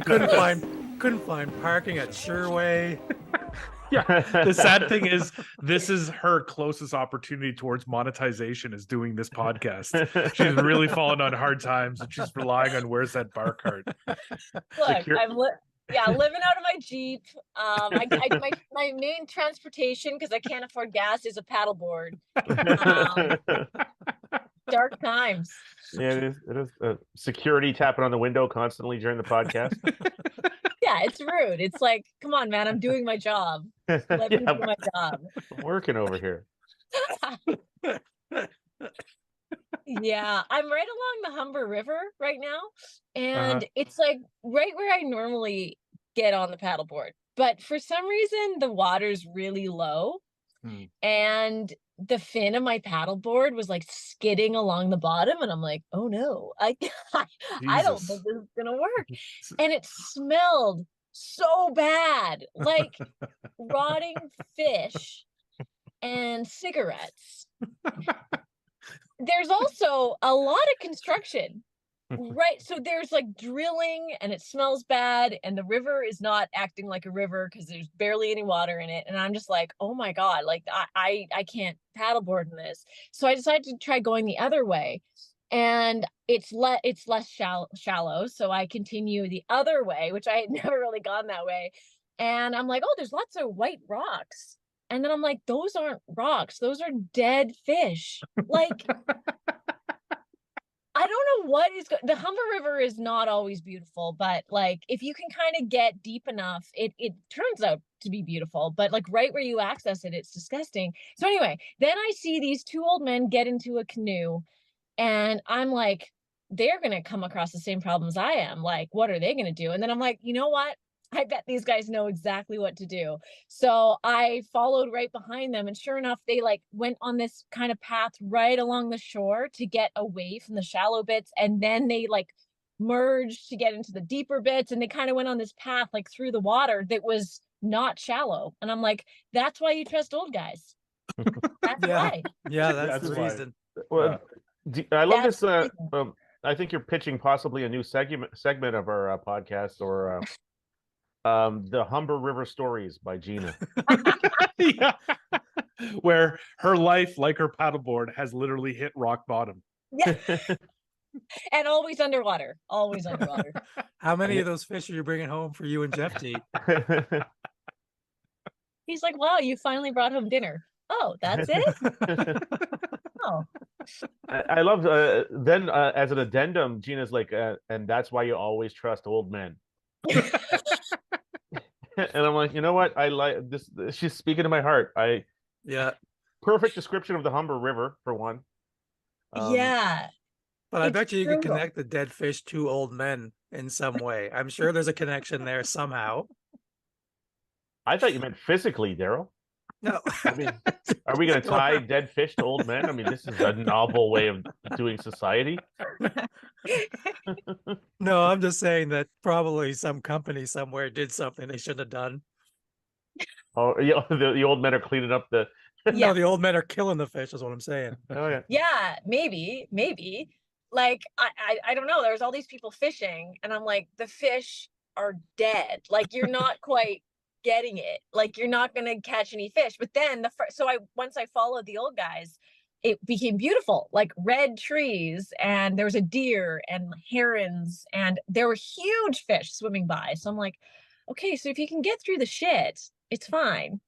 couldn't find parking at Sherway. Yeah. The sad thing is, this is her closest opportunity towards monetization is doing this podcast. She's really fallen on hard times and she's relying on where's that bar cart. Look, living out of my Jeep. My main transportation, because I can't afford gas, is a paddleboard. Dark times. Yeah, it is. Security tapping on the window constantly during the podcast. Yeah, it's rude. It's like, come on, man, I'm doing my job. Let me do my job. I'm working over here. Yeah, I'm right along the Humber River right now, and it's like right where I normally get on the paddleboard. But for some reason, the water's really low, and the fin of my paddleboard was like skidding along the bottom, and I'm like, oh no, I don't think this is gonna work. And it smelled so bad, like rotting fish and cigarettes. There's also a lot of construction, right? So there's like drilling and it smells bad, and the river is not acting like a river because there's barely any water in it. And I'm just like, oh my God, like I can't paddleboard in this. So I decided to try going the other way, and it's less shallow. So I continue the other way, which I had never really gone that way. And I'm like, oh, there's lots of white rocks. And then I'm like, those aren't rocks. Those are dead fish. Like, I don't know what is the Humber River is not always beautiful, but like if you can kind of get deep enough, it turns out to be beautiful. But like right where you access it, it's disgusting. So anyway, then I see these two old men get into a canoe, and I'm like, they're gonna come across the same problems I am. Like, what are they gonna do? And then I'm like, you know what? I bet these guys know exactly what to do. So I followed right behind them, and sure enough, they like went on this kind of path right along the shore to get away from the shallow bits, and then they like merged to get into the deeper bits, and they kind of went on this path like through the water that was not shallow. And I'm like, that's why you trust old guys. That's why. Yeah, that's the reason. Well, I love this. I think you're pitching possibly a new segment of our podcast, or the Humber River Stories by Gina. Yeah. Where her life, like her paddleboard, has literally hit rock bottom. Yeah. And always underwater. Always underwater. How many of those fish are you bringing home for you and Jeff to eat? He's like, wow, you finally brought home dinner. Oh, that's it? Oh. I love, then as an addendum, Gina's like, and that's why you always trust old men. And I'm like, you know what? I like this. She's speaking to my heart. Perfect description of the Humber River, for one. Yeah. But I bet you could connect the dead fish to old men in some way. I'm sure there's a connection there somehow. I thought you meant physically, Daryl. No. I mean, are we going to tie dead fish to old men? I mean, this is a novel way of doing society. No, I'm just saying that probably some company somewhere did something they shouldn't have done. Oh, yeah, the old men are cleaning up the... No, the old men are killing the fish is what I'm saying. Oh, yeah. Yeah, maybe. Like, I don't know. There's all these people fishing, and I'm like, the fish are dead. Like, you're not quite getting it. Like, you're not going to catch any fish. But then once I followed the old guys, it became beautiful, like red trees, and there was a deer and herons, and there were huge fish swimming by. So I'm like, okay, so if you can get through the shit, it's fine.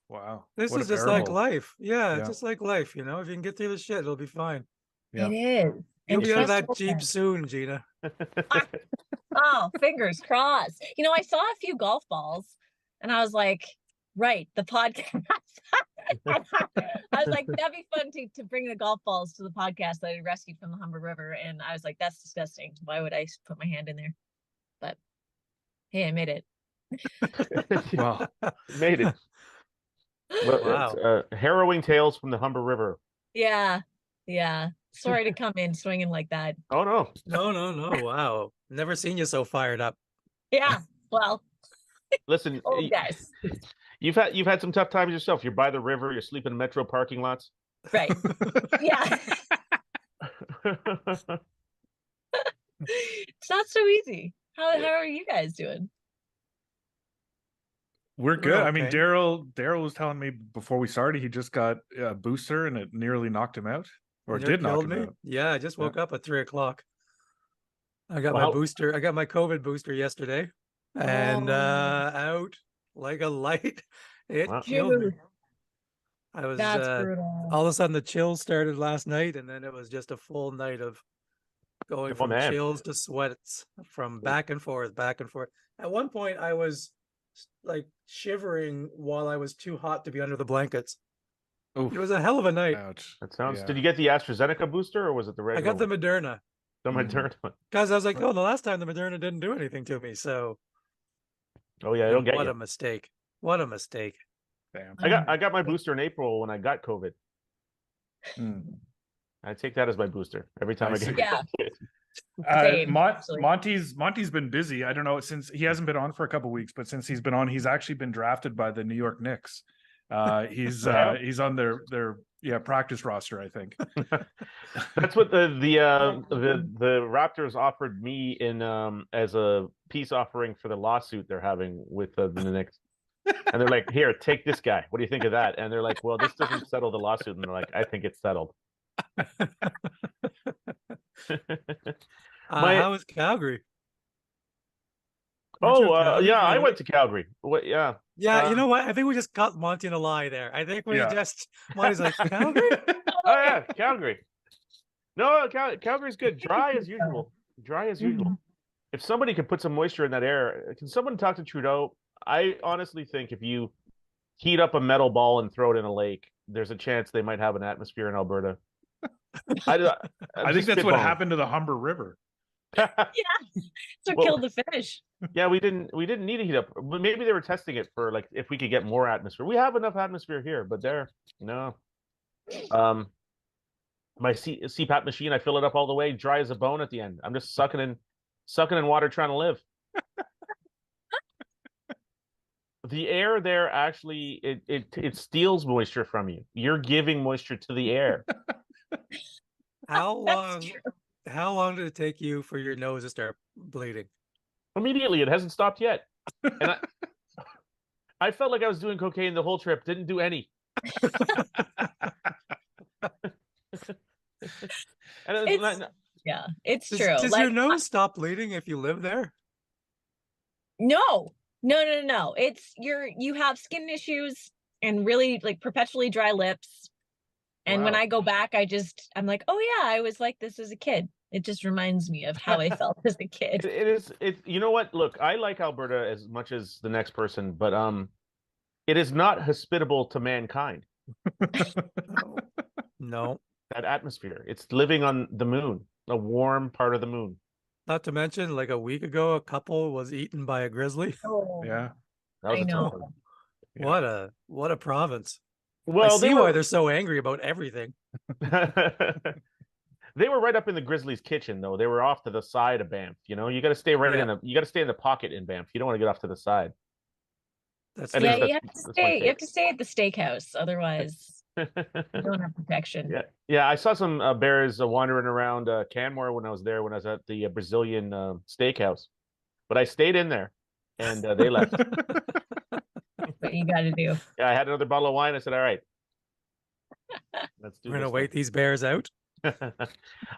Wow. This is just like life. Yeah, it's just like life, you know. If you can get through the shit, it'll be fine. Yeah. It is. You'll be out of that Jeep soon, Gina. Oh, fingers crossed. You know, I saw a few golf balls, and I was like, right, the podcast. I was like, that'd be fun to bring the golf balls to the podcast that I rescued from the Humber River. And I was like, that's disgusting. Why would I put my hand in there? But hey, I made it. Wow. Made it. Well, wow. Harrowing tales from the Humber River. Yeah. Sorry to come in swinging like that. Oh, no. No. Wow. Never seen you so fired up. Yeah. Well. Listen, guys. You've had some tough times yourself. You're by the river. You're sleeping in metro parking lots. Right. Yeah. It's not so easy. How are you guys doing? We're good. I mean, okay. Daryl was telling me before we started he just got a booster and it nearly knocked him out, or Near did knock killed him me. out. Yeah, I just woke up at 3 o'clock. I got my Well, booster. I got my COVID booster yesterday, and Oh, out like a light. It Wow. killed me. dude, I was that's brutal. all of a sudden the chills started last night, and then it was just a full night of going Oh from man. chills to sweats, from back and forth, back and forth. At one point, I was like shivering while I was too hot to be under the blankets. Oof. It was a hell of a night. Ouch. That sounds. Yeah. Did you get the AstraZeneca booster or was it the I regular got the one? Moderna The Mhm. Moderna one. because I was like, oh, the last time the Moderna didn't do anything to me. So, Oh yeah, it'll get what you. a mistake. What a mistake. Damn. I got my booster in April when I got COVID. Mm. I take that as my booster every time I I get see. Yeah. COVID. Same, actually. Monty's been busy. I don't know, since he hasn't been on for a couple of weeks, but since he's been on, he's actually been drafted by the New York Knicks. He's on their practice roster, I think. That's what the Raptors offered me in as a peace offering for the lawsuit they're having with the Knicks. And they're like, "Here, take this guy. What do you think of that?" And they're like, "Well, this doesn't settle the lawsuit." And they're like, "I think it's settled." My How was Calgary? Weren't you oh in Calgary yeah, for I the went week? to Calgary. What? Yeah. Yeah, you know what? I think we just caught Monty in a lie there. I think we Yeah. just Monty's like, Calgary? Oh yeah, Calgary. No, Calgary's good. Dry as usual. Dry as usual. If somebody could put some moisture in that air, can someone talk to Trudeau? I honestly think if you heat up a metal ball and throw it in a lake, there's a chance they might have an atmosphere in Alberta. I think that's what happened to the Humber River. So Well, killed the fish. Yeah, we didn't need to heat up. Maybe they were testing it for like if we could get more atmosphere. We have enough atmosphere here, but there, no. My CPAP machine, I fill it up all the way, dry as a bone at the end. I'm just sucking in water, trying to live. The air there actually it steals moisture from you. You're giving moisture to the air. How That's long true. how long did it take you for your nose to start bleeding? Immediately, it hasn't stopped yet. And I felt like I was doing cocaine the whole trip. Didn't do any. And Yeah, it's Does, true. does Like, your nose stop bleeding if you live there? no. It's you have skin issues and really like perpetually dry lips. And when Wow. I go back, I'm like, oh yeah, I was like this as a kid. It just reminds me of how I felt as a kid. it you know what? Look, I like Alberta as much as the next person, but it is not hospitable to mankind. No. That atmosphere. It's living on the moon, a warm part of the moon. Not to mention, like a week ago, a couple was eaten by a grizzly. Oh, Yeah. That was I a know. tough one. Yeah. What a province. I Well, see why they're so angry about everything. they were right up in the Grizzlies' kitchen, though. They were off to the side of Banff. You know, you got to stay right Yeah. you got to stay in the pocket in Banff. You don't want to get off to the side. That's At Yeah, least you have to that's my stay. You take. have to stay at the steakhouse, otherwise you don't have protection. Yeah. I saw some bears wandering around Canmore when I was there when I was at the Brazilian steakhouse, but I stayed in there, and they left. What you got to do. Yeah, I had another bottle of wine. I said, "All right, let's do We're gonna this wait these bears out.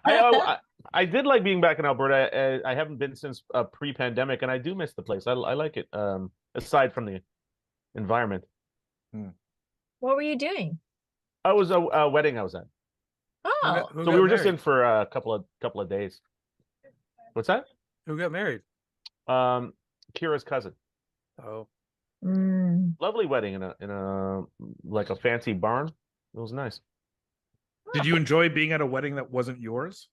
I did like being back in Alberta. I haven't been since pre-pandemic, and I do miss the place. I like it. Aside from the environment, What were you doing? I was a wedding I was at, Oh, Who so got we were just married? in for a couple of days. What's that? Who got married? Kira's cousin. Oh, Lovely wedding in a like a fancy barn. It was nice. Did you enjoy being at a wedding that wasn't yours?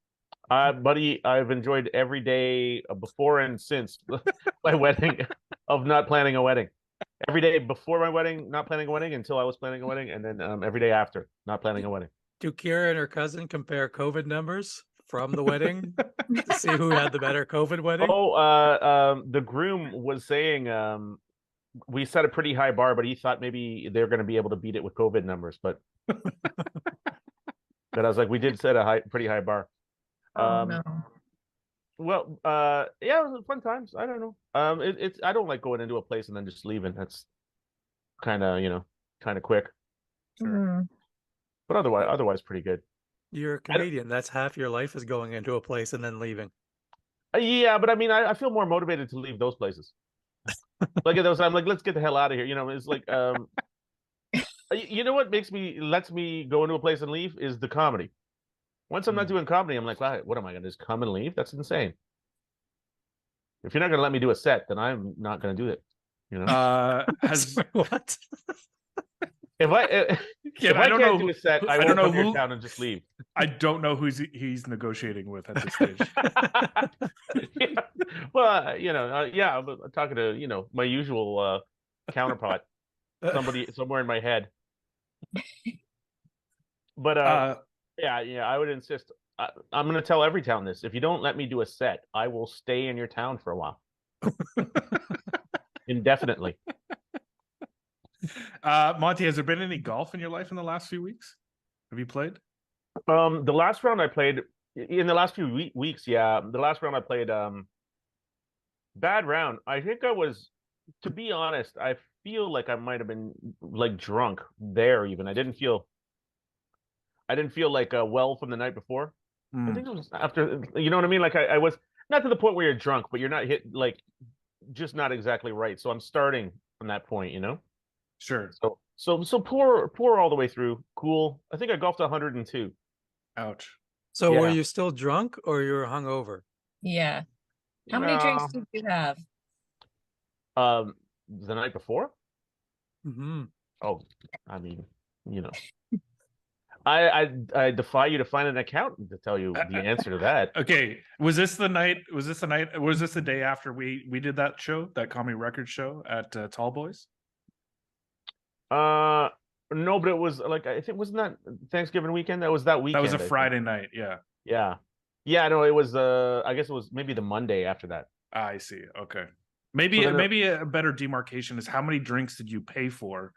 Buddy, I've enjoyed every day before and since my wedding of not planning a wedding. Every day before my wedding, not planning a wedding until I was planning a wedding, and then every day after, not planning a wedding. do Kira and her cousin compare COVID numbers from the wedding to see who had the better COVID wedding? Oh, the groom was saying we set a pretty high bar, but he thought maybe they're going to be able to beat it with COVID numbers. But I was like, we did set a pretty high bar. oh no. Well, yeah, it was fun times. I don't know. It's I don't like going into a place and then just leaving. That's kind of kind of quick. Mm. But otherwise pretty good. You're a I don't- comedian. That's half your life is going into a place and then leaving. Yeah, but I mean, I feel more motivated to leave those places. Like at those, I'm like, let's get the hell out of here. It's like, you know what lets me go into a place and leave is the comedy. Once I'm not doing comedy, I'm like, wow, what am I gonna just come and leave? That's insane. If you're not gonna let me do a set, then I'm not gonna do it. Has What? If I yeah, if I I don't can't know. do a set, I I don't won't know come to your who. town and just leave. I don't know who he's negotiating with at this stage. Yeah. Well, yeah, I'm talking to my usual counterpart, somebody somewhere in my head. But yeah, I would insist. I'm going to tell every town this. If you don't let me do a set, I will stay in your town for a while, indefinitely. Monty, has there been any golf in your life in the last few weeks? Have you played? The last round I played in the last few weeks, yeah, the last round I played, bad round. I think I was, to be honest, I feel like I might have been like drunk there. Even I didn't feel like well from the night before. I think it was after, you know what I mean? Like I was not to the point where you're drunk, but you're not hit like just not exactly right. So I'm starting from that point, Sure. So poor all the way through. Cool. I think I golfed 102. Ouch. So were Yeah. you still drunk or you were hungover? Yeah. How many drinks did you have? The night before? Mm-hmm. Oh, I mean, I defy you to find an accountant to tell you the answer to that. Okay. Was this the night? Was this the day after we did that show, that comedy record show at Tall Boys? No, but it was like, I think, wasn't that Thanksgiving weekend? That was that weekend. That was a Friday night. Yeah. Yeah. No, it was. I guess it was maybe the Monday after that. I see. Okay. Maybe a better demarcation is how many drinks did you pay for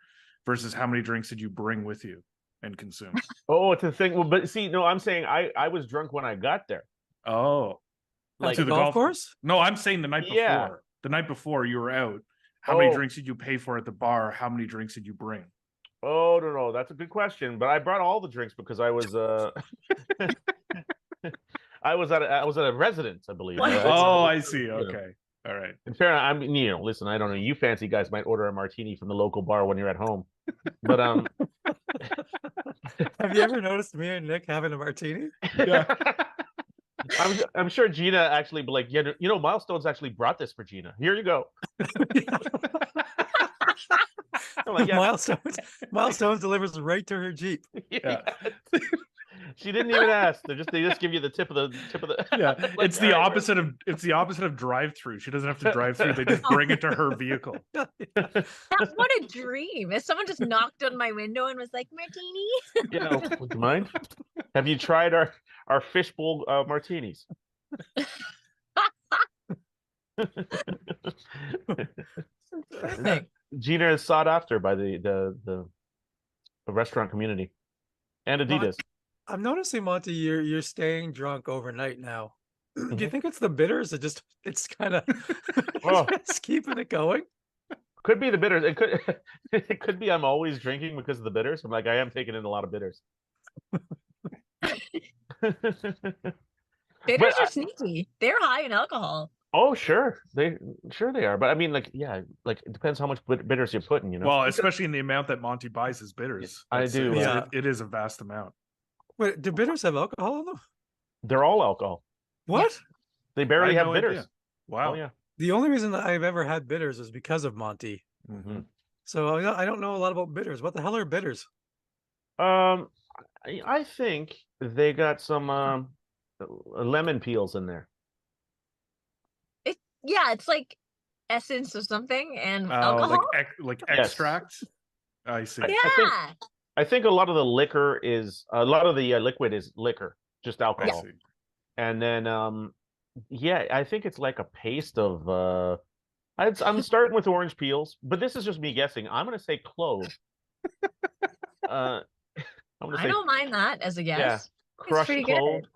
versus how many drinks did you bring with you and consume? Oh, it's a thing. Well, but see, no, I'm saying I was drunk when I got there. Oh, Like to the golf course? No, I'm saying the night before. Yeah. The night before you were out. How many drinks did you pay for at the bar? How many drinks did you bring? Oh, no, that's a good question. But I brought all the drinks because I was I was at a residence, I believe. I see. Okay. All right. In fairness, I mean, listen, I don't know. You fancy guys might order a martini from the local bar when you're at home, but Have you ever noticed me and Nick having a martini? Yeah. I'm sure Gina actually be like, yeah, Milestones actually brought this for Gina. Here you go. I'm like, yeah. Milestones delivers right to her Jeep. Yeah. She didn't even ask. They just give you the tip of the. Yeah, Like, it's the opposite of drive-through. She doesn't have to drive through. They just bring it to her vehicle. What a dream. If someone just knocked on my window and was like, martini. Would you mind? Have you tried our fishbowl martinis? Gina is sought after by the restaurant community and Adidas. I'm noticing, Monty, you're staying drunk overnight now. Do you think it's the bitters? It's kind of it's keeping it going. Could be the bitters. It could be I'm always drinking because of the bitters. I'm like, I am taking in a lot of bitters. Bitters are sneaky. They're high in alcohol. Oh, sure. They are. But I mean, like, yeah, like it depends how much bitters you're putting, Well, especially in the amount that Monty buys his bitters. I do. Yeah. It is a vast amount. Wait, do bitters have alcohol in them? They're all alcohol. What? Yeah. They barely have no bitters. idea. Wow. Oh, yeah. The only reason that I've ever had bitters is because of Monty. Mm-hmm. So I don't know a lot about bitters. What the hell are bitters? I think they got some lemon peels in there. It's like essence of something and alcohol. Like extract. I see. Yeah. I think a lot of the liquor is a lot of the liquid is liquor, just alcohol. And then I think it's like a paste of I'm starting with orange peels, but this is just me guessing. I'm gonna say clove. I don't mind that as a guess. Yeah, crushed pretty clove. good.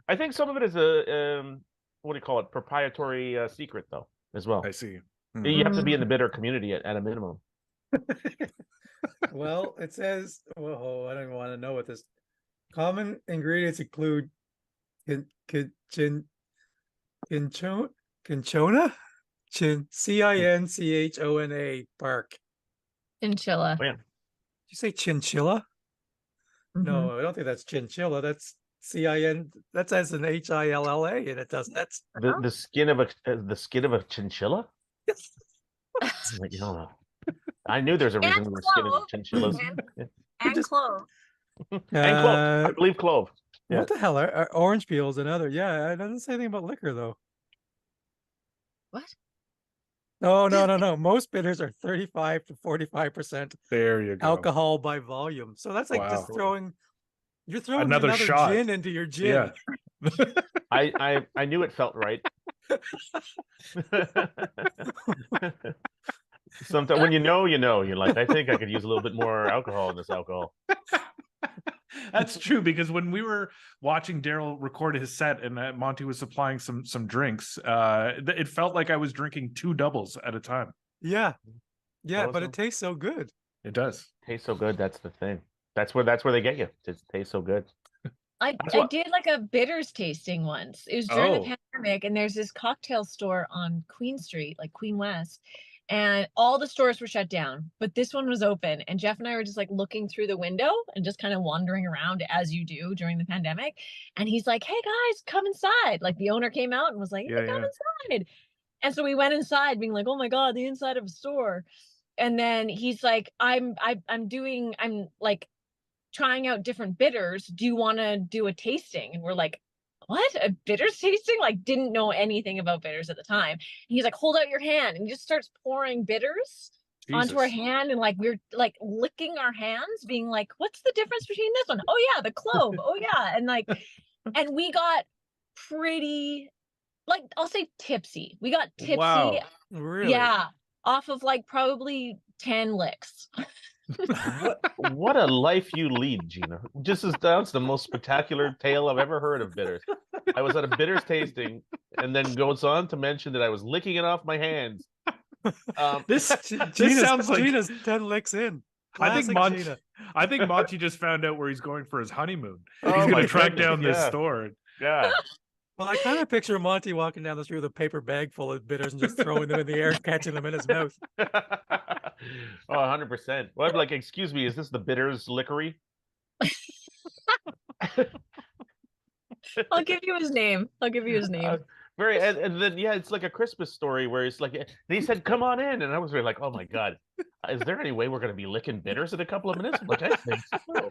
I think some of it is a what do you call it? Proprietary secret though, as well. I see. You have to be in the bitter community at a minimum. Well, it says, I don't even want to know what this common ingredients include cinchona, cinchona bark. Chinchilla. Oh, yeah. Did you say chinchilla? Mhm. No, I don't think that's chinchilla. That's CIN. That says an HILLA, and it does. That's The skin of a chinchilla. yes. Like, you don't know. I knew there's a reason we were skinning clove. chinchillas. And Just- clove. And clove. I believe clove. Yeah. What the hell? Are orange peels and other? Yeah, it doesn't say anything about liquor though. What? No. Most bitters are 35 to 45% There you go. alcohol by volume. So that's like just Wow. you're throwing Another another shot. gin into your gin. Yeah. I knew it felt right. Sometimes when you know, you're like, I think I could use a little bit more alcohol in this alcohol. That's true, because when we were watching Daryl record his set and Monty was supplying some drinks, it felt like I was drinking 2 doubles at a time. Yeah. Yeah, but Awesome. it tastes so good. It does. Tastes so good. That's the thing. That's where they get you. It tastes so good. I did like a bitters tasting once. It was during the pandemic, and there's this cocktail store on Queen Street, like Queen West, and all the stores were shut down, but this one was open. And Jeff and I were just like looking through the window and just kind of wandering around as you do during the pandemic. And he's like, "Hey guys, come inside." Like the owner came out and was like, "Hey, come inside." And so we went inside, being like, "Oh my God, the inside of a store." And then he's like, I'm like trying out different bitters. Do you want to do a tasting? And we're like, what? A bitters tasting? Like, didn't know anything about bitters at the time. And he's like, hold out your hand. And he just starts pouring bitters onto our hand. And like, we're like licking our hands, being like, what's the difference between this one? Oh yeah, the clove. Oh yeah. And like, and we got pretty, like, I'll say tipsy. We got tipsy. Wow. Really? Yeah. Off of like probably 10 licks. What a life you lead, Gina. That's the most spectacular tale I've ever heard of bitters. I was at a bitters tasting, and then goes on to mention that I was licking it off my hands. This sounds like Gina's 10 licks in. I think Classic Monty. Gina. I think Monty just found out where he's going for his honeymoon. Oh He's my going to track goodness, down this yeah. store. Yeah. Well, I kind of picture Monty walking down the street with a paper bag full of bitters and just throwing them in the air, catching them in his mouth. Oh, 100%. Well, I'm like, excuse me, is this the bitters lickery? I'll give you his name. Very, and then yeah, it's like a Christmas story where it's like, and he said, "Come on in," and I was really like, "Oh my God, is there any way we're going to be licking bitters in a couple of minutes?" I'm like, I think so.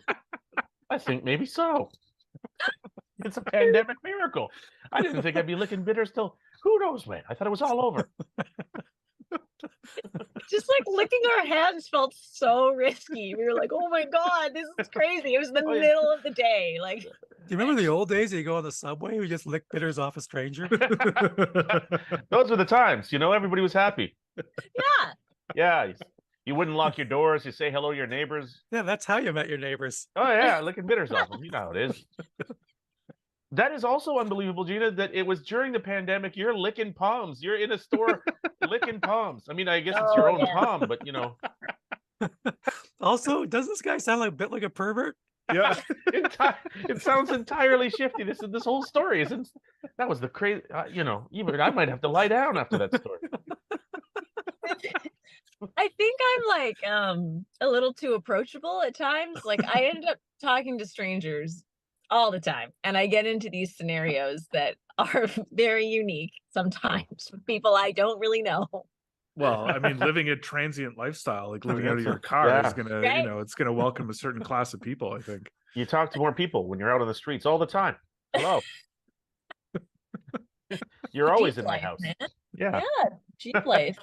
I think maybe so. It's a pandemic miracle. I didn't think I'd be licking bitters till who knows when. I thought it was all over. Just like licking our hands felt so risky. We were like, oh my God, this is crazy. It was the middle of the day. Like, Do you remember the old days? You go on the subway, you just lick bitters off a stranger. Those were the times, everybody was happy. yeah. Yeah. You wouldn't lock your doors. You say hello to your neighbors. Yeah, that's how you met your neighbors. Oh yeah, licking bitters off them. You know how it is. That is also unbelievable, Gina, that it was during the pandemic. You're licking palms. You're in a store licking palms. I mean, I guess it's your own palm, but Also, doesn't this guy sound like a bit like a pervert? Yeah. It sounds entirely shifty. This whole story isn't. That was the crazy. Even I might have to lie down after that story. I think I'm like a little too approachable at times. Like I end up talking to strangers all the time, and I get into these scenarios that are very unique sometimes with people I don't really know. Well, I mean, living a transient lifestyle, like living out of your car, is gonna, Right? it's gonna welcome a certain class of people, I think. You talk to more people when you're out on the streets all the time. Hello. You're always Cheap in my life, house. man. Yeah. Cheap life.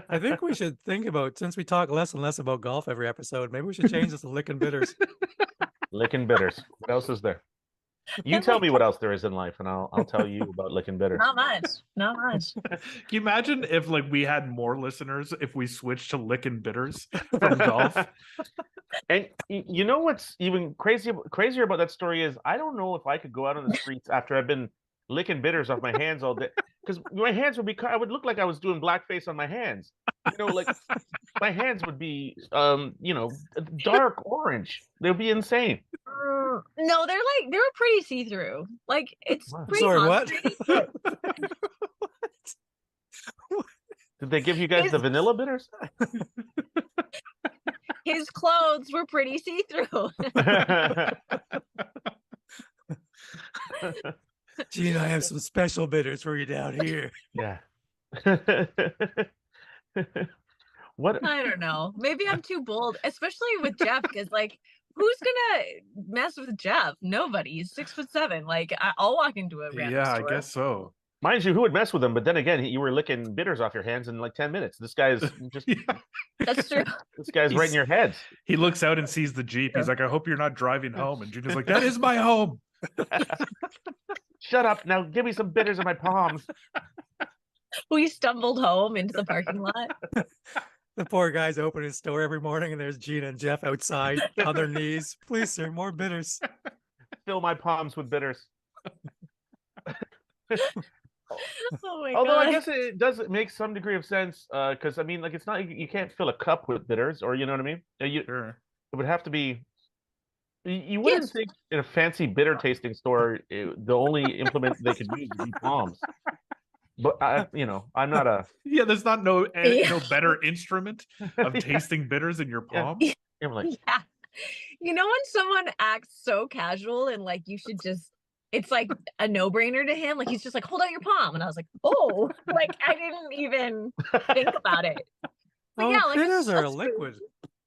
I think we should think about, since we talk less and less about golf every episode, maybe we should change this to licking bitters. Licking bitters. What else is there? You tell me what else there is in life, and I'll tell you about licking bitters. Not much. Can you imagine if we had more listeners if we switched to licking bitters from golf? And you know what's even crazier about that story is I don't know if I could go out on the streets after I've been licking bitters off my hands all day because my hands would be. I would look like I was doing blackface on my hands. Like my hands would be, dark orange. They'd be insane. No, they're pretty see-through. Like it's Wow. pretty Sorry, what? concentrated. Did they give you guys the vanilla bitters? His clothes were pretty see-through. Gene, I have some special bitters for you down here. Yeah. What? I don't know. Maybe I'm too bold, especially with Jeff, because like, who's gonna mess with Jeff? Nobody. He's 6'7". Like, I'll walk into a random Yeah, I store. guess so. Mind you, who would mess with him? But then again, you were licking bitters off your hands in like 10 minutes. This guy's just. Yeah. That's true. This guy's right in your head. He looks out and sees the Jeep. He's like, I hope you're not driving home. And Gina's like, that is my home. Shut up. Now give me some bitters in my palms. We stumbled home into the parking lot. The poor guy's opening his store every morning, and there's Gina and Jeff outside on their knees. Please, sir, more bitters. Fill my palms with bitters. Oh my Although god. I guess it does make some degree of sense, because I mean, like it's not you can't fill a cup with bitters, or you know what I mean. Sure. It would have to be. You wouldn't think in a fancy bitter tasting store the only implement they could use would be palms. But I'm not a. Yeah, there's not no better instrument of tasting bitters in your palm. I'm like, Yeah. You know when someone acts so casual and like you should just it's like a no-brainer to him. Like he's just like, hold out your palm. And I was like, oh, like I didn't even think about it. But Oh, yeah, like bitters are a spoon. liquid.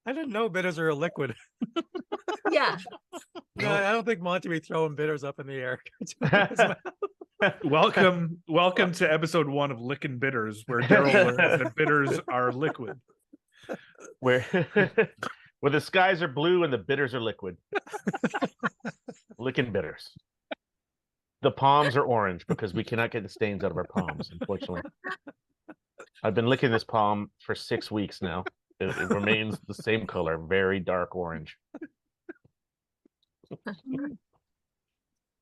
I didn't know bitters are a liquid. Yeah. No, I don't think Monty be throwing bitters up in the air. Welcome to episode 1 of Lickin' Bitters, where Daryl learns that bitters are liquid. where the skies are blue and the bitters are liquid. Licking bitters. The palms are orange because we cannot get the stains out of our palms, unfortunately. I've been licking this palm for 6 weeks now. It remains the same color, very dark orange.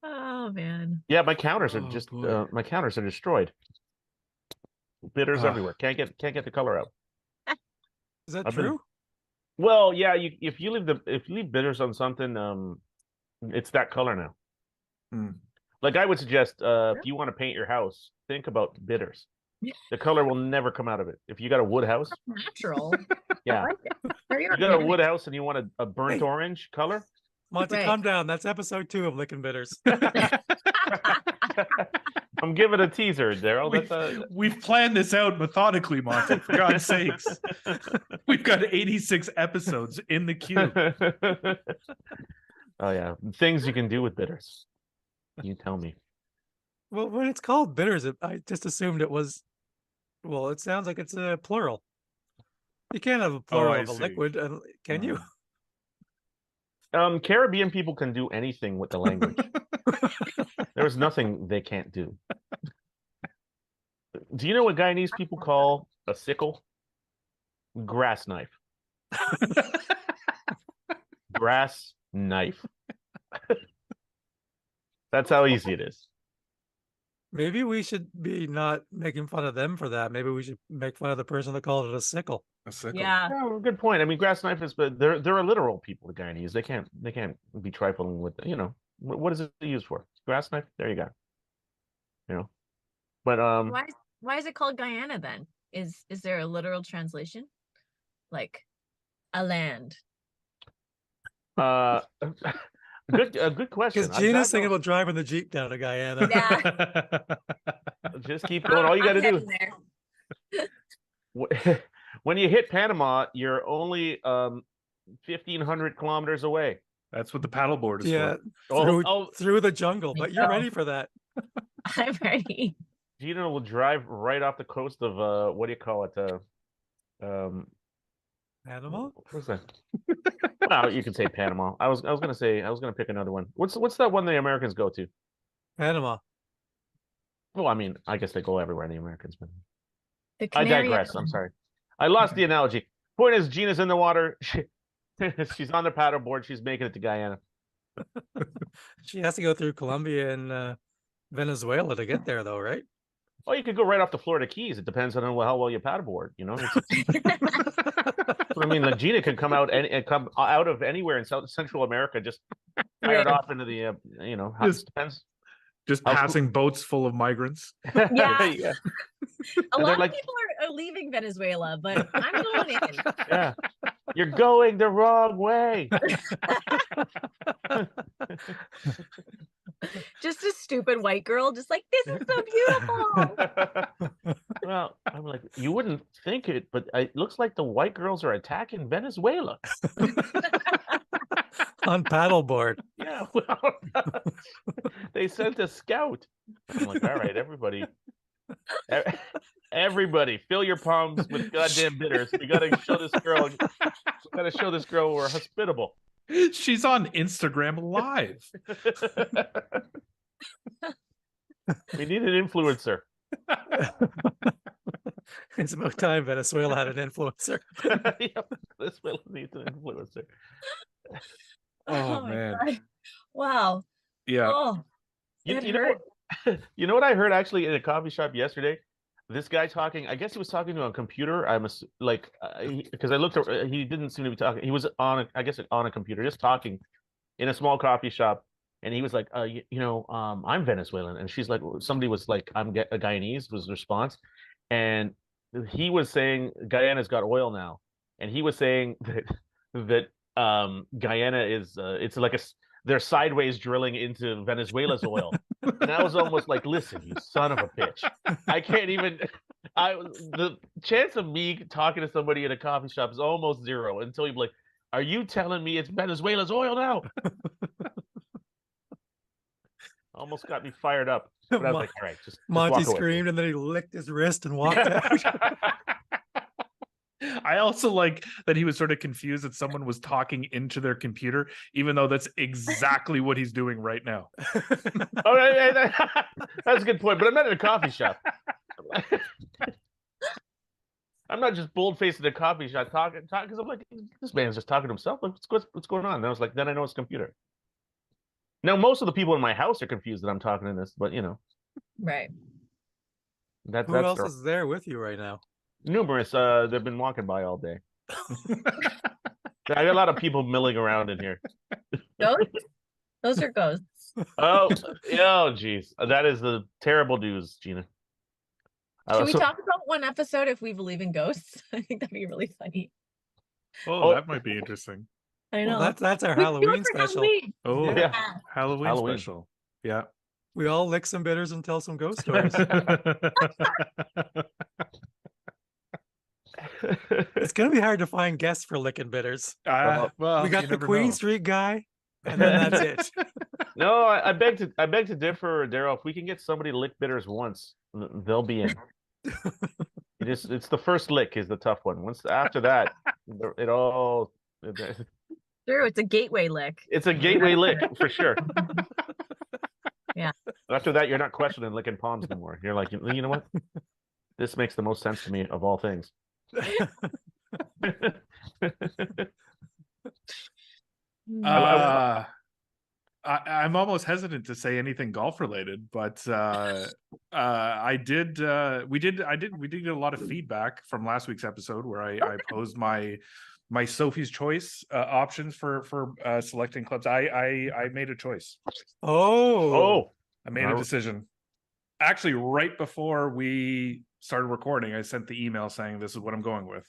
Oh man. Yeah, my counters are Oh, just boy. my counters are destroyed. Bitters Ugh. everywhere. Can't get the color out. Is that I've been- true? Well, yeah. If you leave bitters on something, it's that color now. Hmm. Like I would suggest, if you want to paint your house, think about bitters. The color will never come out of it. If you got a wood house, Natural. yeah, I like it. Very you got a organic. wood house and you want a burnt Hey. orange color. Monty, Right. calm down. That's episode 2 of Lickin' Bitters. I'm giving a teaser, Daryl. We've planned this out methodically, Monty, for God's sakes. We've got 86 episodes in the queue. Oh yeah, things you can do with bitters. You tell me. Well, when it's called bitters, I just assumed it was. Well, it sounds like it's a plural. You can't have a plural I of a see. liquid, can you? Caribbean people can do anything with the language. There's nothing they can't do. Do you know what Guyanese people call a sickle? Grass knife. Grass knife. That's how easy it is. Maybe we should be not making fun of them for that. Maybe we should make fun of the person that called it a sickle. A sickle. Yeah. Oh, good point. I mean, grass knife is, but they're a literal people. The Guyanese, they can't be trifling with. What is it used for? Grass knife. There you go. But Why is it called Guyana then? Is there a literal translation? Like a land. a good question. Because Gina's thinking about driving the Jeep down to Guyana. Yeah. Just keep going. All you got to I'm do heading there. when you hit Panama, you're only 1,500 kilometers away. That's what the paddleboard is Yeah, for. through the jungle. But you're know. ready for that. I'm ready. Gina will drive right off the coast of what do you call it? Panama? What's that? Well, you could say Panama. I was gonna pick another one. What's that one the Americans go to? Panama. Well, I mean, I guess they go everywhere, the Americans, but The I Canary digress. I'm Islands. sorry. I lost the analogy. Point is, Gina's in the water. She's on the paddleboard. She's making it to Guyana. She has to go through Colombia and Venezuela to get there, though, right? Well, you could go right off the Florida Keys. It depends on how well you paddleboard. You know, I mean, like Gina can come out and come out of anywhere in Central America, just fired off into the, Just- depends. Just How- passing boats full of migrants. Yeah. yeah, A And lot they're of people are leaving Venezuela, but I'm going in. yeah. You're going the wrong way. Just a stupid white girl, just like, this is so beautiful. Well, I'm like, you wouldn't think it, but it looks like the white girls are attacking Venezuela. On paddleboard. Yeah, well, they sent a scout. I'm like, all right, everybody, fill your palms with goddamn bitters. We gotta show this girl. We're hospitable. She's on Instagram Live. We need an influencer. It's about time Venezuela had an influencer. Yep, this will need an influencer. Oh, my man. God. Wow. Yeah. Oh, You, that you know hurt. what, you know what I heard actually in a coffee shop yesterday? This guy talking. I guess he was talking to a computer. Because I looked. He didn't seem to be talking. He was on a computer, just talking in a small coffee shop. And he was like, I'm Venezuelan. And she's like, somebody was like, I'm a Guyanese was the response. And he was saying Guyana's got oil now. And he was saying that Guyana is it's like they're sideways drilling into Venezuela's oil. And I was almost like, listen, you son of a bitch. I can't even the chance of me talking to somebody in a coffee shop is almost zero until you're like, are you telling me it's Venezuela's oil now? Almost got me fired up. But I was like, all right, just Monty walk away. screamed and then he licked his wrist and walked out. I also like that he was sort of confused that someone was talking into their computer, even though that's exactly what he's doing right now. All right, that's a good point. But I'm not in a coffee shop. I'm not just bold-faced in a coffee shop talking because I'm like, this man's just talking to himself. Like, what's going on? And I was like, then I know it's a computer. Now, most of the people in my house are confused that I'm talking to this, but Right. that's Who else is there with you right now? numerous. They've been walking by all day. I got a lot of people milling around in here. Ghosts? Those are ghosts. Oh, geez, that is the terrible news, Gina. Can we So- talk about one episode if we believe in ghosts? I think that'd be really funny. Oh, that might be interesting. I know. Well, that's our We should do it Halloween for special. Halloween. Oh, Yeah. Yeah. Halloween special. Yeah. We all lick some bitters and tell some ghost stories. It's gonna be hard to find guests for licking bitters. well, We got you the never Queen know. Street guy, and then that's it. No, I beg to differ, Daryl. If we can get somebody to lick bitters once, they'll be in. It's the first lick is the tough one. Once after that, it all True, it's a gateway lick. it's a gateway lick for sure. Yeah. After that, you're not questioning licking palms anymore. You're like, you know what? This makes the most sense to me of all things. I'm almost hesitant to say anything golf related, but we did get a lot of feedback from last week's episode where I posed my Sophie's Choice options for selecting clubs. I made a choice. Oh, I made a decision. Actually, right before we started recording, I sent the email saying this is what I'm going with.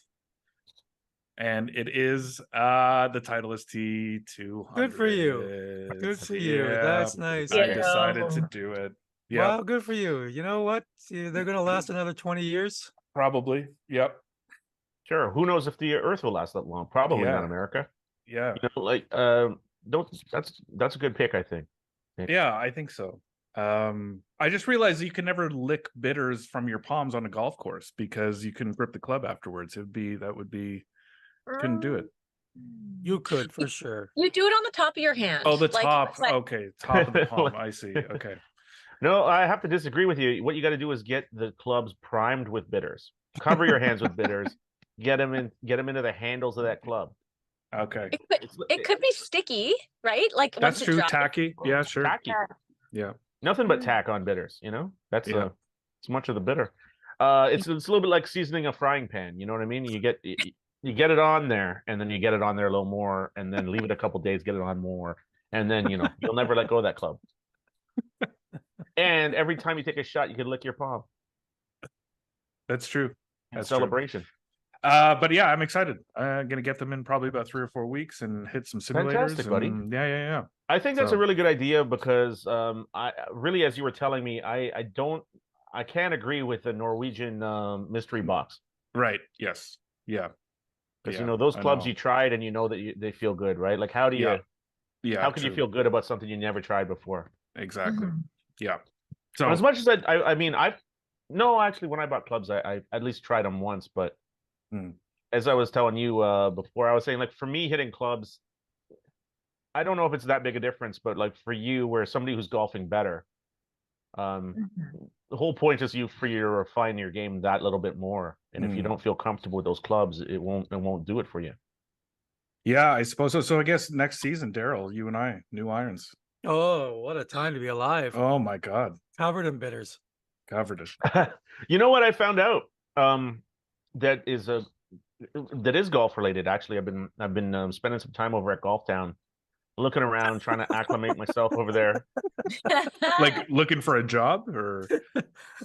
And it is the title is T200. Good for you. Good for you. Yeah, That's nice. I Yeah. decided to do it. Yeah, Wow, good for you. You know what? They're gonna last another 20 years. probably. Yep. Sure. Who knows if the Earth will last that long? Probably Yeah. not America. Yeah. That's a good pick, I think. Yeah, I think so. I just realized you can never lick bitters from your palms on a golf course because you can grip the club afterwards. Couldn't do it. You could for sure. You do it on the top of your hand. Oh, the Like, top. it's like- Okay, top of the palm. I see. Okay. No, I have to disagree with you. What you got to do is get the clubs primed with bitters. Cover your hands with bitters. Get them into the handles of that club. Okay. It could be sticky, right? Like That's once it true. dries. Tacky. Yeah, sure. Tacky. Yeah. Yeah. Nothing but tack on bitters, you know? That's Yeah. it's much of the bitter. It's a little bit like seasoning a frying pan, you know what I mean? You get it on there, and then you get it on there a little more, and then leave it a couple days, get it on more, and then you know, you'll never let go of that club. And every time you take a shot, you can lick your palm. That's true. In That's true. celebration. But yeah, I'm excited. I'm gonna get them in probably about 3 or 4 weeks and hit some simulators. Fantastic, buddy. Yeah. I think that's So- a really good idea because I really, as you were telling me, I can't agree with the Norwegian mystery box. Right. Yes. Yeah. Because Yeah, you know those I clubs know. you tried and you know that they feel good, right? Like how do you Yeah. how can you true. feel good about something you never tried before? Exactly. Mhm. Yeah. So As much as I mean no, actually when I bought clubs I at least tried them once, but Hmm. as I was telling you before, I was saying like for me hitting clubs, I don't know if it's that big a difference, but like for you, where somebody who's golfing better, the whole point is for you to refine your game that little bit more. And if you don't feel comfortable with those clubs, it won't do it for you. yeah, I suppose so. So I guess next season, Daryl, you and I, new irons. Oh, what a time to be alive. Oh my God, Covered in bitters. covered it. You know what I found out? That is golf related. Actually, I've been spending some time over at Golf Town, looking around, trying to acclimate myself over there. Like looking for a job, or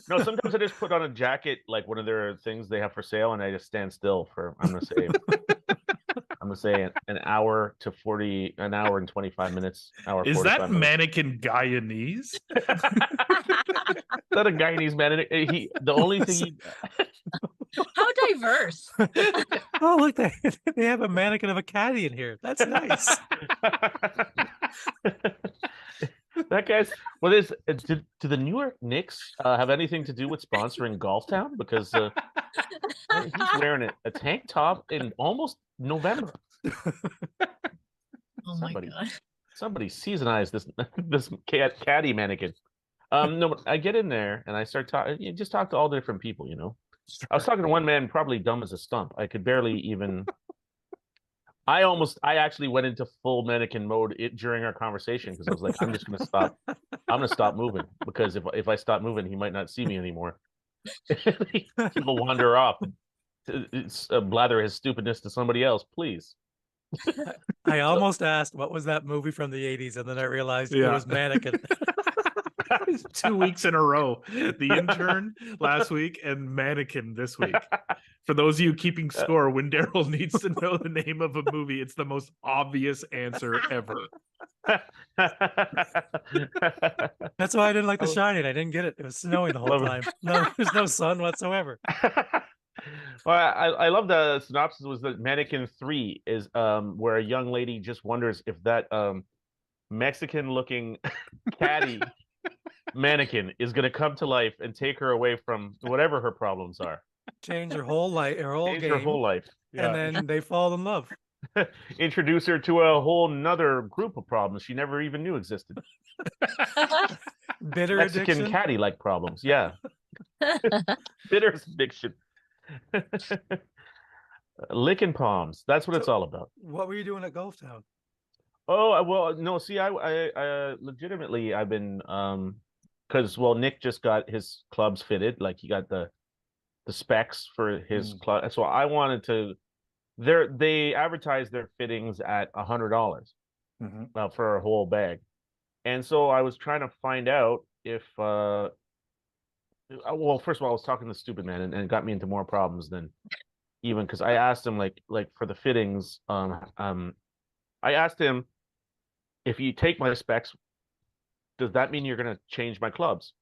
No, sometimes I just put on a jacket, like one of their things they have for sale, and I just stand still for I'm gonna say an hour and 25 minutes. is 45 that minutes. mannequin Guyanese? Not a Guyanese man. The only thing he How diverse. Oh, look, they have a mannequin of a caddy in here. That's nice. that guy's well. Do the New York Knicks have anything to do with sponsoring Golf Town? Because he's wearing a tank top in almost November. Oh my Somebody- god. Somebody seasonized this caddy mannequin. No, but I get in there and I start talking. You just talk to all different people, you know. I was talking to one man, probably dumb as a stump. I could barely even. I actually went into full mannequin mode during our conversation because I was like, I'm just gonna stop. I'm gonna stop moving because if I stop moving, he might not see me anymore. He will wander off, blather his stupidness to somebody else, please. I almost asked what was that movie from the 80s, and then I realized it Yeah. was Mannequin. 2 weeks in a row. The Intern last week and Mannequin this week. For those of you keeping score, when Daryl needs to know the name of a movie, it's the most obvious answer ever. That's why I didn't like The Shining. I didn't get it. It was snowing the whole Love it. time. No, there's no sun whatsoever. Well, I love the synopsis was that Mannequin 3 is where a young lady just wonders if that Mexican looking caddy mannequin is going to come to life and take her away from whatever her problems are. Change her whole life, her whole Change game, her whole life. and then they fall in love. Introduce her to a whole nother group of problems she never even knew existed. Bitter Mexican addiction. caddy like problems. Yeah. Bitter addiction. Licking palms. That's what it's all about. What were you doing at Golf Town? Oh, well, no, see, I legitimately I've been because Nick just got his clubs fitted, like he got the specs for his club. So I wanted to they advertise their fittings at $100 for a whole bag. And so I was trying to find out if well, first of all, I was talking to the stupid man and it got me into more problems than even because I asked him like for the fittings, I asked him, if you take my specs, does that mean you're going to change my clubs?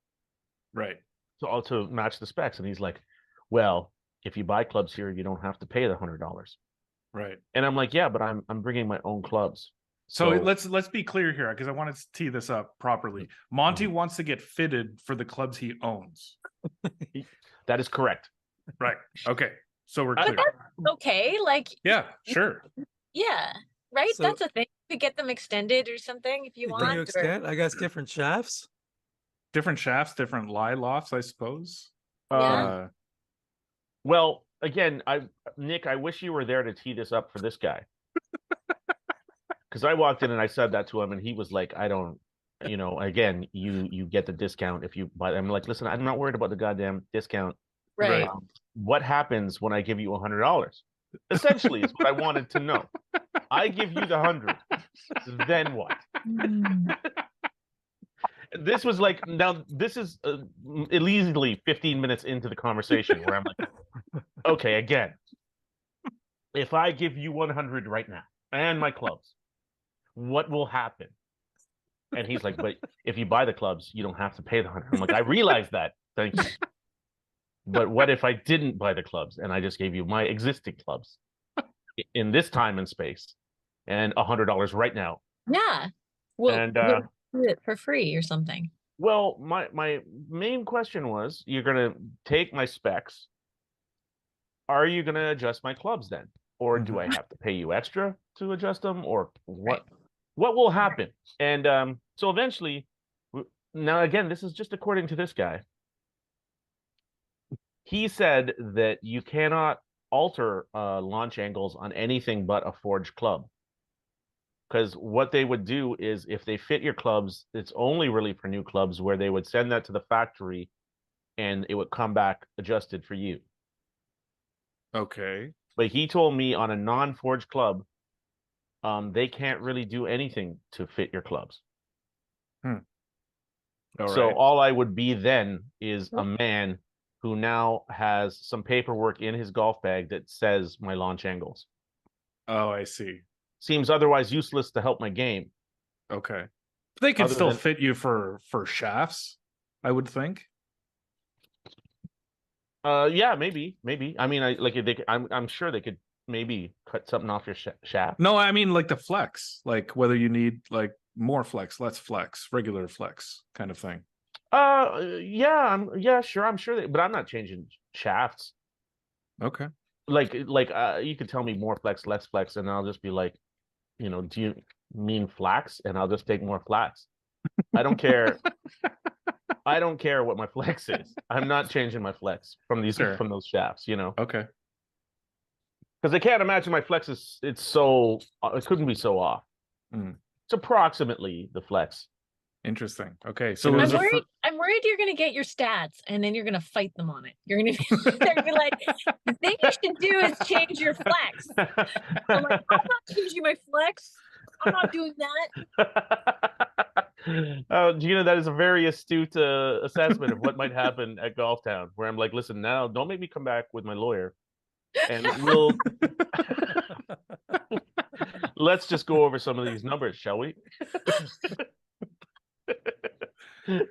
Right. So to match the specs. And he's like, well, if you buy clubs here, you don't have to pay the $100. Right. And I'm like, yeah, but I'm bringing my own clubs. So let's be clear here because I want to tee this up properly. Monty wants to get fitted for the clubs he owns. That is correct. Right. Okay. So we're clear. Okay, like Yeah, sure. yeah, right? So- That's a thing. To get them extended or something if you Can want. you or- extend? I guess different shafts. Different shafts, different lie lofts, I suppose. Yeah. Well, again, Nick, I wish you were there to tee this up for this guy. Because I walked in and I said that to him, and he was like, I don't you know, again, you get the discount if you buy. I'm like, listen, I'm not worried about the goddamn discount. Right. What happens when I give you $100? Essentially, is what I wanted to know. I give you the 100. Then what? This was like, now this is easily 15 minutes into the conversation where I'm like, okay, again, if I give you 100 right now and my clubs, what will happen? And he's like, but if you buy the clubs, you don't have to pay the 100. I'm like, I realize that. Thank you. But what if I didn't buy the clubs and I just gave you my existing clubs in this time and space and $100 right now? Yeah. Well, And we'll do it for free or something. well, my main question was, you're gonna take my specs. Are you gonna adjust my clubs then? Or do I have to pay you extra to adjust them? Or what? Right. What will happen? And so eventually, now again, this is just according to this guy. He said that you cannot alter launch angles on anything but a forged club. Because what they would do is, if they fit your clubs, it's only really for new clubs, where they would send that to the factory and it would come back adjusted for you. Okay. But he told me on a non-forged club, they can't really do anything to fit your clubs. So all I would be then is a man who now has some paperwork in his golf bag that says my launch angles. Oh, I see. Seems otherwise useless to help my game. Okay. But they can Other still than- fit you for shafts, I would think. Yeah, maybe. I mean, I'm sure they could maybe cut something off your shaft. No, I mean like the flex, like whether you need like more flex, less flex, regular flex kind of thing. Yeah, sure. I'm sure but I'm not changing shafts. Okay. Like you could tell me more flex, less flex, and I'll just be like, you know, do you mean flax? And I'll just take more flax. I don't care. I don't care what my flex is. I'm not changing my flex from those shafts, you know. Okay. Because I can't imagine my flex it couldn't be so off. It's approximately the flex. Interesting. Okay. So I'm worried you're gonna get your stats and then you're gonna fight them on it. You're gonna be like, the thing you should do is change your flex. I'm like, I'm not changing my flex. I'm not doing that. Gina, that is a very astute assessment of what might happen at Golf Town, where I'm like, listen, now don't make me come back with my lawyer, and let's just go over some of these numbers, shall we? Yeah,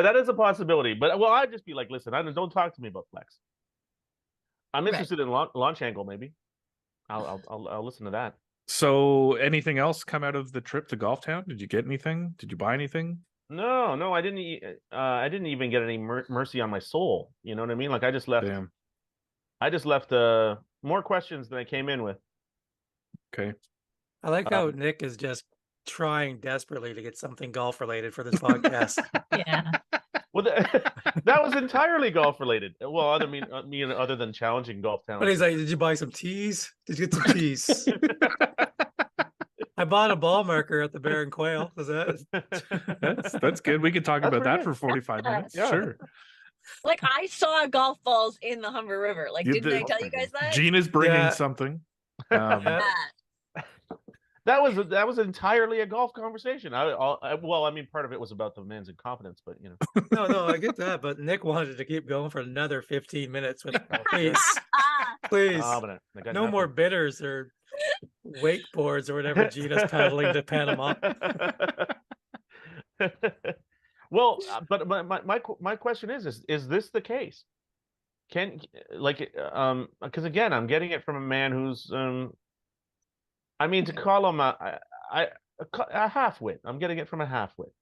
that is a possibility. But well, I'd just be like, listen, don't talk to me about flex. I'm interested in launch angle. Maybe I'll listen to that. So anything else come out of the trip to Golf Town? Did you get anything? Did you buy anything? No, I didn't. I didn't even get any mercy on my soul. You know what I mean? Like I just left. Damn. I just left more questions than I came in with. Okay. I like how Nick is just trying desperately to get something golf related for this podcast. Yeah. Well, that was entirely golf related. Well, other than challenging Golf Town. But he's like, did you buy some tees? Did you get some tees? I bought a ball marker at the Bear and Quail. Is that? That's good. We could talk about that for 45 minutes. Yeah. Sure. Like I saw golf balls in the Humber River. Like, didn't I tell you guys that? Gina's bringing Yeah. something. That was entirely a golf conversation. Well, I mean, part of it was about the man's incompetence, but you know. No, I get that. But Nick wanted to keep going for another 15 minutes. Please, please, no more bitters or wakeboards or whatever Gina's paddling to Panama. Well, but my question is this the case? Because again, I'm getting it from a man who's I mean, to call him a half-wit. I'm getting it from a half-wit.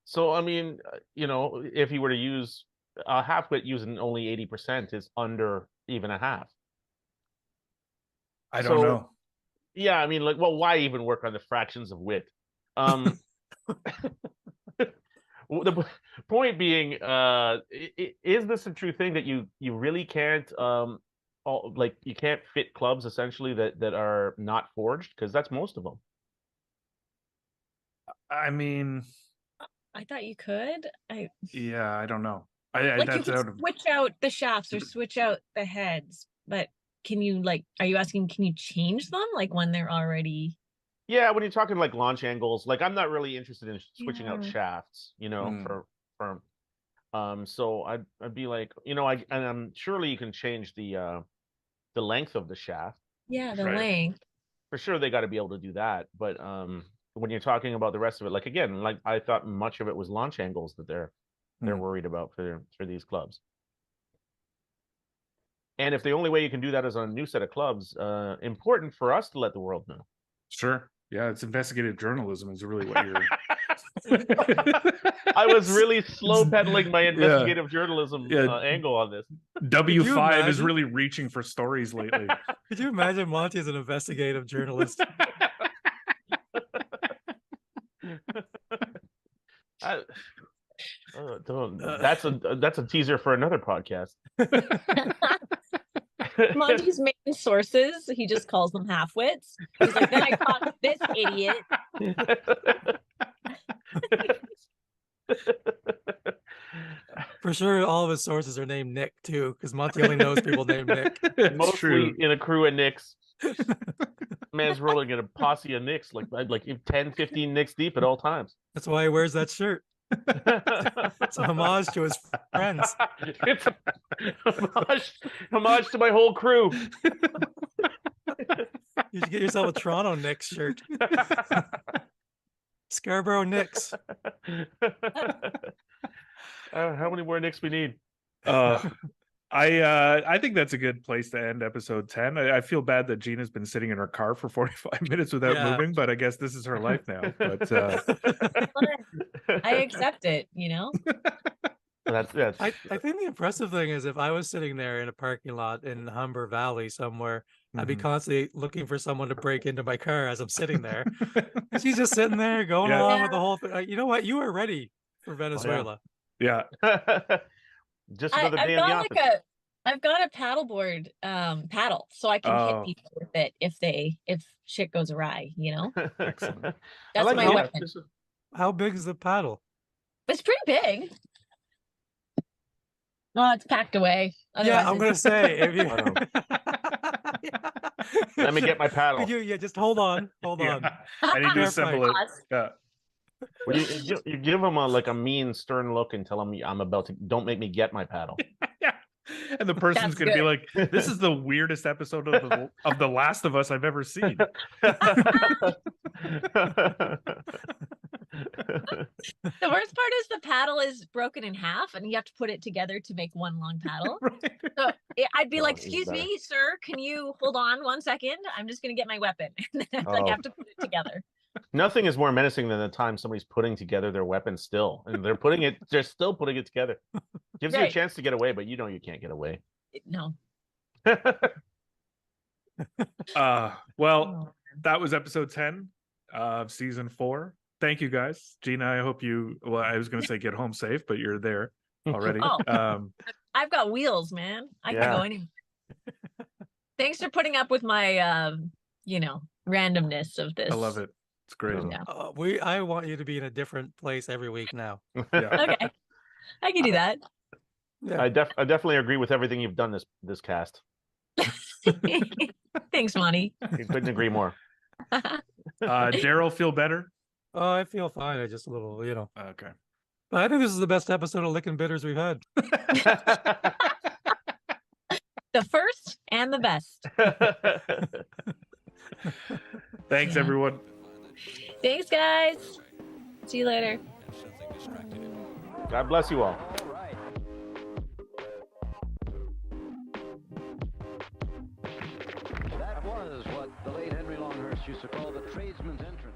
So, I mean, you know, if he were to use a half-wit using only 80% is under even a half. I don't know. Yeah, I mean, like, well, why even work on the fractions of wit? The point being, is this a true thing that you really can't you can't fit clubs essentially that are not forged? Because that's most of them. I mean, I thought you could. yeah, I don't know. Like you That's can out of switch out the shafts or switch out the heads, but can you are you asking, can you change them like when they're already? Yeah, when you're talking like launch angles, like I'm not really interested in switching out Yeah. shafts, for so I'd be like, surely you can change the length of the shaft. Yeah, the Right. length. For sure they got to be able to do that, but when you're talking about the rest of it, like again, like I thought much of it was launch angles that they're worried about for these clubs. And if the only way you can do that is on a new set of clubs, important for us to let the world know. Sure. Yeah, it's investigative journalism is really what you're. I was really slow pedaling my investigative journalism angle on this. W5 is really reaching for stories lately. Could you imagine Monty as an investigative journalist? That's a teaser for another podcast. Monty's main sources, he just calls them half-wits. He's like, then I caught this idiot. For sure, all of his sources are named Nick too, because Monty only knows people named Nick. Mostly true. In a crew of Nicks. Man's rolling in a posse of Nicks, like 10, 15 Nicks deep at all times. That's why he wears that shirt. It's a homage to his friends. It's a homage to my whole crew. You should get yourself a Toronto Knicks shirt. Scarborough Knicks. How many more Knicks we need? I think that's a good place to end episode 10. I feel bad that Gina's been sitting in her car for 45 minutes without moving, but I guess this is her life now. But I accept it, That's I think the impressive thing is if I was sitting there in a parking lot in Humber Valley somewhere, I'd be constantly looking for someone to break into my car as I'm sitting there. She's just sitting there going along with the whole thing. You know what? You are ready for Venezuela. Yeah. Just another day in the office. I've got a paddleboard paddle, so I can hit people with it if shit goes awry, Excellent. That's like my weapon. How big is the paddle? It's pretty big. Oh, it's packed away. Otherwise I'm gonna say if you let me get my paddle. Just hold on. I need to assemble it. Yeah. Well, you give him a mean, stern look and tell him I'm about to. Don't make me get my paddle. Yeah, and the person's gonna be like, "This is the weirdest episode of The Last of Us I've ever seen." The worst part is the paddle is broken in half, and you have to put it together to make one long paddle. Right. So I'd be like, "Excuse me, sir, can you hold on 1 second? I'm just gonna get my weapon." And then I have to put it together. Nothing is more menacing than the time somebody's putting together their weapon still, and they're still putting it together. Gives you a chance to get away, but you can't get away. No. Well, that was episode 10 of season 4. Thank you guys. Gina, I hope I was going to say get home safe, but you're there already. I've got wheels, man. I can go anywhere. Thanks for putting up with my, randomness of this. I love it. It's great. Yeah. I want you to be in a different place every week now. Okay. I can do that. Yeah. I definitely agree with everything you've done this cast. Thanks, Monty. You couldn't agree more. Daryl, feel better? Oh, I feel fine. I just a little, Okay. But I think this is the best episode of Lickin' Bitters we've had. The first and the best. Thanks, everyone. Thanks, guys. See you later. God bless you all. That was what the late Henry Longhurst used to call the tradesman's entrance.